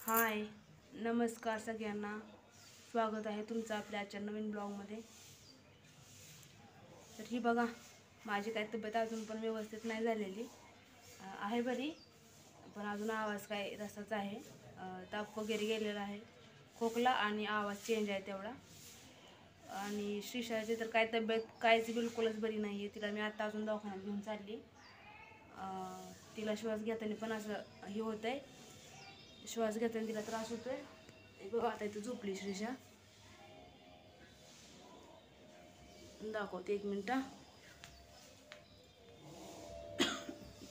हाय, नमस्कार सगळ्यांना. स्वागत आहे तुमचं आपल्या आजच्या नवीन ब्लॉगमध्ये. तर ही बघा, माझी काय तब्येत अजून पण व्यवस्थित नाही झालेली आहे, बरी, पण अजून आवाज काय तसाच आहे. ताप वगैरे गेलेला आहे, खोकला आणि आवाज चेंज आहे तेवढा. आणि श्रीषाची तर काय तब्येत कायच बिलकुलच बरी नाही आहे. तिला मी आता अजून दवाखान्यात घेऊन चालली. तिला श्वास घेताना पण असं हे होतं आहे, श्वास घेताना तिला त्रास होतोय. बघा आता इथं झोपली श्रीषा. दाखवते एक मिनिट.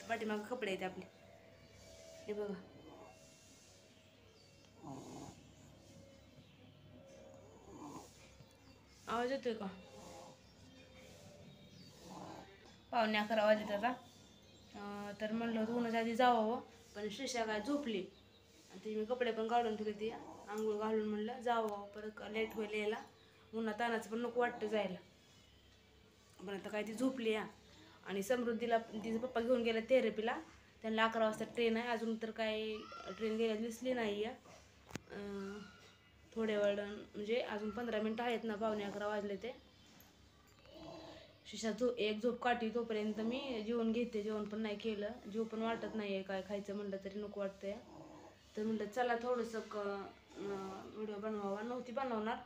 पाठीमागं कपडे आहेत आपले, हे बघा. आवाज येतोय का? 11:15 वाजले आता. तर म्हणलं होतं उन्हाच्या आधी जावं, पण श्रीषा काय झोपली. आणि ती मी कपडे पण काढून ठेवले, ती आंघोळ घालून म्हणलं जावं, परत लेट होईल यायला. उन्हात तानाचं पण नको वाटतं जायला. पण आता काय ती झोपली या. आणि समृद्धीला तिचे पप्पा घेऊन गेले थेरपीला. त्यांना 11 वाजता ट्रेन आहे. अजून तर काही ट्रेन गेल्या दिसली नाही आहे. थोड्या वेळ म्हणजे अजून 15 मिनटं आहेत ना, 11:15 वाजले ते. शिशा एक झोप काढली तोपर्यंत मी जेवण घेते. जेवण पण नाही केलं, जेव पण वाटत नाही आहे, काय खायचं म्हणलं तरी नको वाटतंय. तर म्हणलं चला थोडंसं व्हिडिओ बनवावा. नव्हती बनवणार,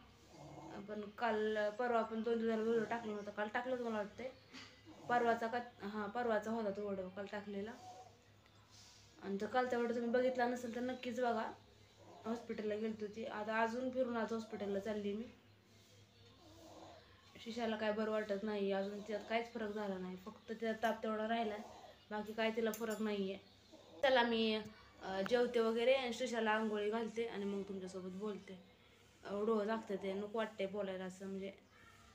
पण काल परवा पण 2 दिवसाला व्हिडिओ टाकला नव्हता. काल टाकलंच मला वाटतंय, परवाचा का परवाचा होता तो व्हिडिओ काल टाकलेला. आणि तर कालचा व्हिडिओ तुम्ही बघितला नसेल तर नक्कीच बघा. हॉस्पिटलला गेलती होती, आता अजून फिरून आज हॉस्पिटलला चालली मी. शिशाला काय बरं वाटत नाही अजून, त्यात काहीच फरक झाला नाही, फक्त त्याचा ताप तेवढा राहिला, बाकी काय तिला फरक नाही आहे. त्याला मी जेवते वगैरे आणि शिशाला आंघोळी घालते आणि मग तुमच्यासोबत बोलते. डोळं लागतं, ते नको वाटते बोलायला, असं म्हणजे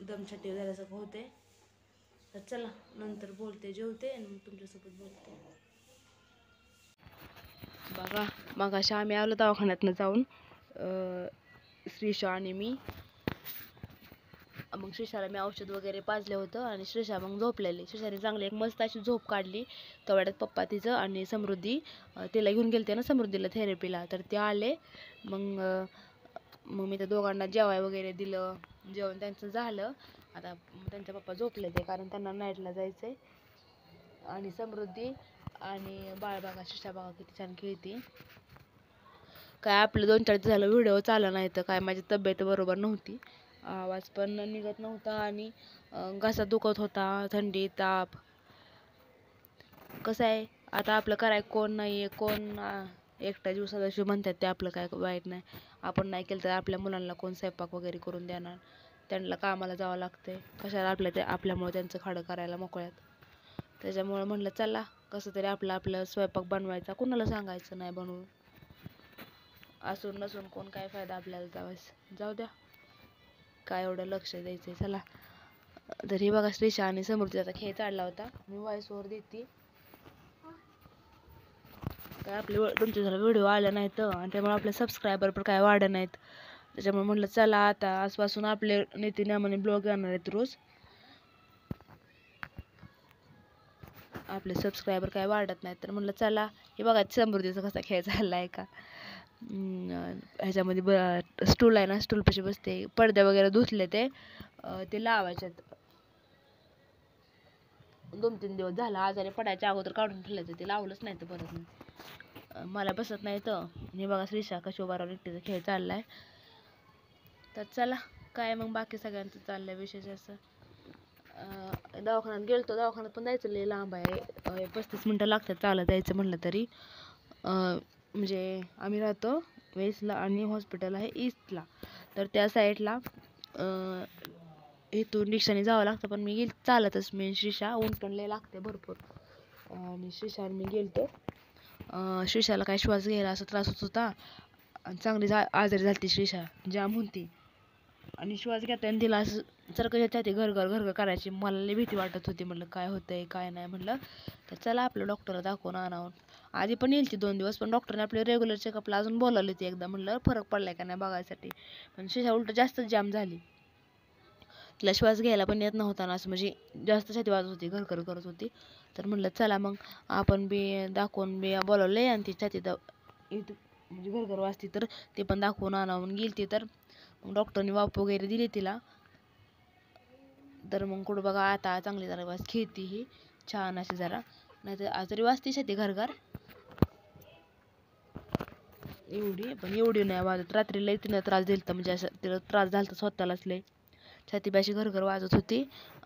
दमछटी झाल्यासारखं होते. तर चला नंतर बोलते, जेवते आणि मग तुमच्यासोबत बोलते. बघा, मग अशा आम्ही आलो दवाखान्यातनं जाऊन, श्रीषा आणि मी. मग श्रीषाला मी औषध वगैरे पाजलं होतं आणि श्रीषा मग झोपलेली. श्रीषाने चांगली एक मस्त अशी झोप काढली. तेवढ्यात पप्पा तिचं आणि समृद्धी, तिला घेऊन गेलते ना समृद्धीला थेरपीला, तर ते आले. मग मी त्या दोघांना जेवाय वगैरे दिलं. जेवण त्यांचं झालं. आता त्यांचा पप्पा झोपले ते, कारण त्यांना नाईटला जायचं आहे. आणि समृद्धी आणि बाळ बघा, श्रीषा बघा किती छान खेळती. काय आपलं 2-4 दिवस झालं व्हिडिओ चालला नाही, तर काय माझी तब्येत बरोबर नव्हती, आवाज पण निघत नव्हता आणि घसा दुखत होता, थंडी ताप. कसं आहे आता आपलं कराय कोण नाही आहे, कोण एकटा जीव सदस्य म्हणतात ते आपलं काय वाईट नाही. आपण नाही केलं तर आपल्या मुलांना कोण स्वयंपाक वगैरे करून देणार, त्यांना कामाला जावं लागतंय, कशाला आपल्यामुळे त्यांचं खाडं करायला मोकळ्यात. त्याच्यामुळं म्हणलं चला कसं तरी आपलं स्वयंपाक बनवायचा, कुणाला सांगायचं नाही बनवून. असून नसून कोण काय फायदा आपल्याला, जाऊ द्या, काय एवढं लक्ष द्यायचं. चला, तर ही बघा श्रीषा आणि समृद्धीचा खेळ चालला होता. मी व्हॉइस ओव्हर देते. काय आपले तुमच्या झाला व्हिडिओ आला नाही तर, आणि त्यामुळे आपले सबस्क्रायबर पण काय वाढत नाहीत. त्याच्यामुळे म्हटलं चला आता आजपासून आपले नीतीनियमाने ब्लॉग येणार आहेत रोज. आपले सबस्क्रायबर काय वाढत नाहीत, तर म्हटलं चला. हे बघा समृद्धीचा कसा खेळ चालला आहे का. ह्याच्यामध्ये स्टूल आहे ना, स्टूलपाशी बसते. पडदे वगैरे धुतले ते लावायच्यात. 2-3 दिवस झाला आजारी पडायच्या अगोदर काढून ठेवलं, ते लावलंच नाही तर परत मला बसत नाही तर. हे बघा श्रीषा कशी उभारावर एकटीचा खेळ चाललाय. तर चला, काय मग बाकी सगळ्यांचं चाललंय विशेष असं. दवाखान्यात गेलतो, दवाखान्यात पण जायचं लय लांब आहे, 35 मिनटं लागतात चालत जायचं म्हणलं तरी. म्हणजे आम्ही राहतो वेस्टला आणि हॉस्पिटल आहे ईस्टला, तर त्या साईडला इथून रिक्षाने जावं लागतं, पण मी गेली चालतच. मी श्रीषा, ऊन पण लय लागते भरपूर. आणि श्रीषा मी गेलतो. श्रीषाला काय श्वास घ्यायला असं त्रास होत होता आणि चांगली आजारी झाली श्रीषा, जाम होती. आणि श्वास घेताना तिला असं सारखं याच्यात घर करायची. मला लई भीती वाटत होती, म्हणलं काय होतंय काय नाही. म्हणलं तर चला आपलं डॉक्टरला दाखवून आणावं. आधी पण येईल ती 2 दिवस, पण डॉक्टरने आपले रेग्युलर चेकअपला अजून बोलावली होती एकदा, म्हणलं फरक पडलाय का नाही बघायसाठी. पण श्रीषा उलट जास्त जाम झाली, तिला श्वास घ्यायला पण येत नव्हता ना, असं म्हणजे जास्त छाती वाजत होती, घर करत होती. तर म्हणलं चला मग आपण बी दाखवून बी बोलावले आणि ती छाती म्हणजे घरघर वाजते तर ते पण दाखवून आणावून गेलते. तर मग डॉक्टरने वाफ वगैरे दिली तिला. तर मग कुठं बघा आता चांगली जरा वाज खेळती ही छान अशी जरा, नाही तर आज तरी वाजतीच ती घरघर एवढी, पण एवढी नाही वाजत. रात्री लई तिनं त्रास दिलता, म्हणजे असं तिला त्रास झालता स्वतःलाच लई. छातीपाशी घरघर वाजत होती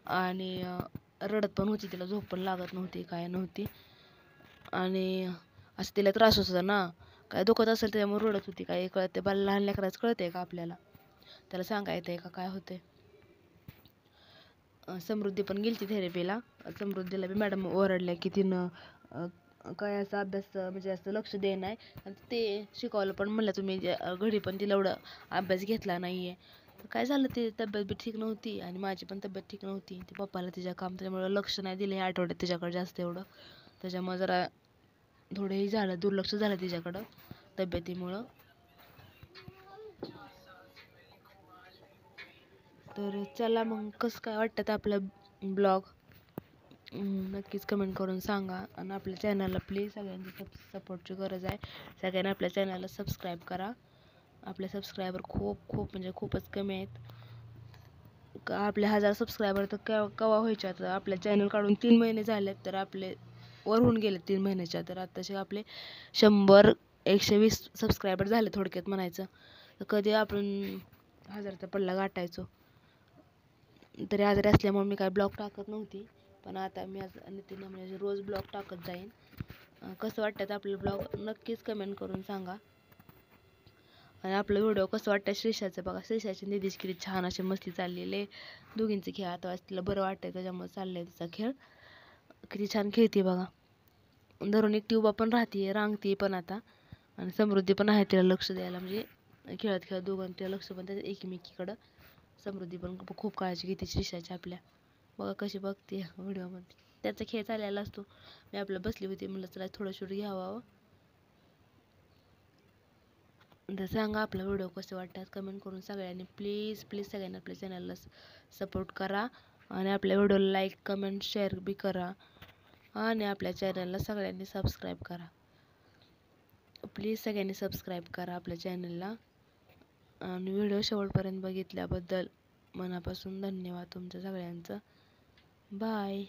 आणि रडत पण होती, तिला झोप पण लागत नव्हती, काय नव्हती. आणि असं तिला त्रास होत होता ना, काय दुखत असेल त्यामुळे रडत होती. काय कळते बाला, लहान लेकराचं कळतंय का आपल्याला, त्याला सांगा येतंय का काय होतंय. समृद्धी पण गेलती थेरपीला. समृद्धीला बी मॅडम ओरडल्या की तिनं काय असं अभ्यास म्हणजे असं लक्ष दे नाही, आणि ते शिकवलं पण म्हणलं तुम्ही घरी पण तिला एवढं अभ्यास घेतला नाहीये. काय झालं, ती तब्येत बी ठीक नव्हती आणि माझी पण तब्येत ठीक नव्हती. ती पप्पाला तिच्या काम, त्यामुळे लक्ष नाही दिलं या आठवड्यात तिच्याकडे जास्त एवढं. त्याच्यामुळे जरा थोडंही झालं, दुर्लक्ष झालं तिच्याकडं तब्येतीमुळं. तर चला मग, कसं काय वाटतं आपलं ब्लॉग नक्कीच कमेंट करून सांगा. आणि आपल्या चॅनलला प्लीज सगळ्यांची सपोर्टची गरज आहे. सगळ्यांनी आपल्या चॅनलला सबस्क्राईब करा. आपले सबस्क्रायबर खूप म्हणजे खूपच कमी आहेत. आपले 1000 सबस्क्रायबर तर केव्हा व्हायचे. तर आपल्या चॅनल काढून 3 महिने झालेत, तर आपले वर होऊन गेले 3 महिन्याच्या. तर आताचे आपले 100-120 सबस्क्रायबर झाले थोडक्यात म्हणायचं. तर कधी आपण 1000चा पल्ला गाठायचो. तरी आजारी असल्यामुळे मी काय ब्लॉग टाकत नव्हती, पण आता मी आज नितीन म्हणजे रोज ब्लॉग टाकत जाईन. कसं वाटतं आपलं ब्लॉग नक्कीच कमेंट करून सांगा. आणि आपलं व्हिडिओ कसं वाटतं श्रीषाचं बघा. श्रीषाची निधीच किती छान अशी मस्ती चाललेले, दोघींचे खेळ. आता तिला बरं वाटतंय त्याच्यामुळे चाललंय तिचा खेळ. किती छान खेळते बघा. धरून एक ट्यूबा पण राहते, रांगते पण आता. आणि समृद्धी पण आहे तिला लक्ष द्यायला, म्हणजे खेळत दोघांचं लक्ष पण त्याच्या एकमेकीकडं. समृद्धी पण खूप काळजी घेते श्रीषाची आपल्या. बघा कशी बघते व्हिडिओमध्ये. त्याचा खेळ चाललेला असतो. मी आपलं बसली होती, म्हणलं चला थोडं शूट घ्यावं. तर सांगा आपला व्हिडिओ कसे वाटतात कमेंट करून सगळ्यांनी. प्लीज सगळ्यांनी आपल्या चॅनलला सपोर्ट करा. आणि आपल्या व्हिडिओला लाईक कमेंट शेअर बी करा. आणि आपल्या चॅनलला सगळ्यांनी सबस्क्राईब करा. प्लीज सगळ्यांनी सबस्क्राईब करा आपल्या चॅनलला. आणि व्हिडिओ शेवटपर्यंत बघितल्याबद्दल मनापासून धन्यवाद तुमच्या सगळ्यांचं. बाय.